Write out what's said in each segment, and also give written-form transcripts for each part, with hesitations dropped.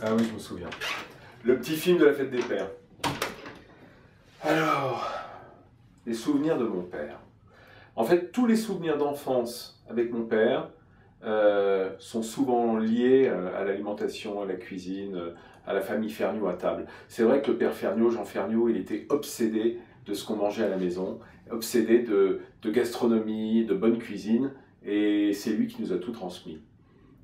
Ah oui, je me souviens. Le petit film de la fête des pères. Alors, les souvenirs de mon père. En fait, tous les souvenirs d'enfance avec mon père sont souvent liés à l'alimentation, à la cuisine, à la famille Ferniaud à table. C'est vrai que le père Ferniaud, Jean Ferniaud, il était obsédé de ce qu'on mangeait à la maison, obsédé de gastronomie, de bonne cuisine, et c'est lui qui nous a tout transmis.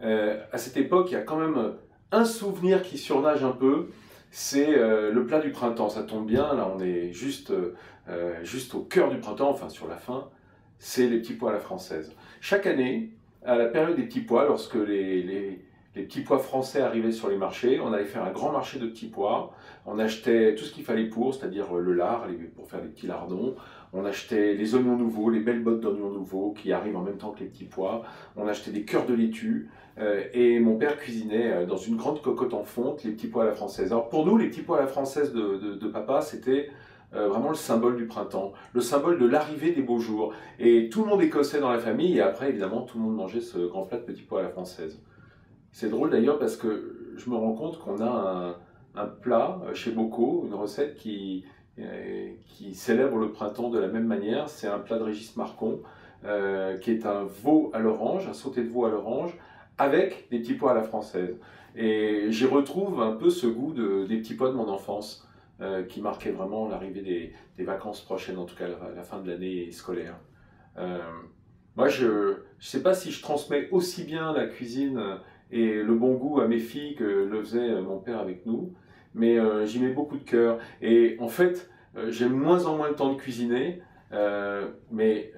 À cette époque, il y a quand même un souvenir qui surnage un peu, c'est le plat du printemps. Ça tombe bien, là on est juste au cœur du printemps, enfin sur la fin, c'est les petits pois à la française. Chaque année, à la période des petits pois, lorsque les petits pois français arrivaient sur les marchés, on allait faire un grand marché de petits pois, on achetait tout ce qu'il fallait pour, c'est-à-dire le lard, pour faire des petits lardons, on achetait les oignons nouveaux, les belles bottes d'oignons nouveaux qui arrivent en même temps que les petits pois, on achetait des cœurs de laitue, et mon père cuisinait dans une grande cocotte en fonte les petits pois à la française. Alors pour nous, les petits pois à la française de papa, c'était vraiment le symbole du printemps, le symbole de l'arrivée des beaux jours. Et tout le monde écossait dans la famille, et après, évidemment, tout le monde mangeait ce grand plat de petits pois à la française. C'est drôle d'ailleurs parce que je me rends compte qu'on a un plat chez Bocaux, une recette qui célèbre le printemps de la même manière. C'est un plat de Régis Marcon, qui est un veau à l'orange, un sauté de veau à l'orange, avec des petits pois à la française. Et j'y retrouve un peu ce goût des petits pois de mon enfance, qui marquait vraiment l'arrivée des vacances prochaines, en tout cas la fin de l'année scolaire. Euh, Moi, je ne sais pas si je transmets aussi bien la cuisine et le bon goût à mes filles que le faisait mon père avec nous, mais j'y mets beaucoup de cœur. Et en fait, j'ai de moins en moins le temps de cuisiner, mais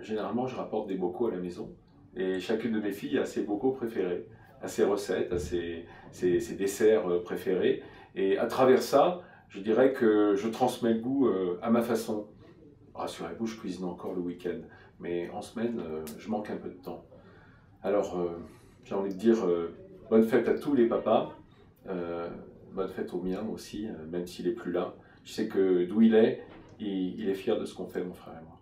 généralement, je rapporte des bocaux à la maison. Et chacune de mes filles a ses bocaux préférés, a ses recettes, a ses desserts préférés. Et à travers ça, je dirais que je transmets le goût à ma façon. Rassurez-vous, je cuisine encore le week-end, mais en semaine, je manque un peu de temps. Alors, j'ai envie de dire bonne fête à tous les papas, euh, bonne fête au mien aussi, même s'il n'est plus là. Je sais que d'où il est fier de ce qu'on fait, mon frère et moi.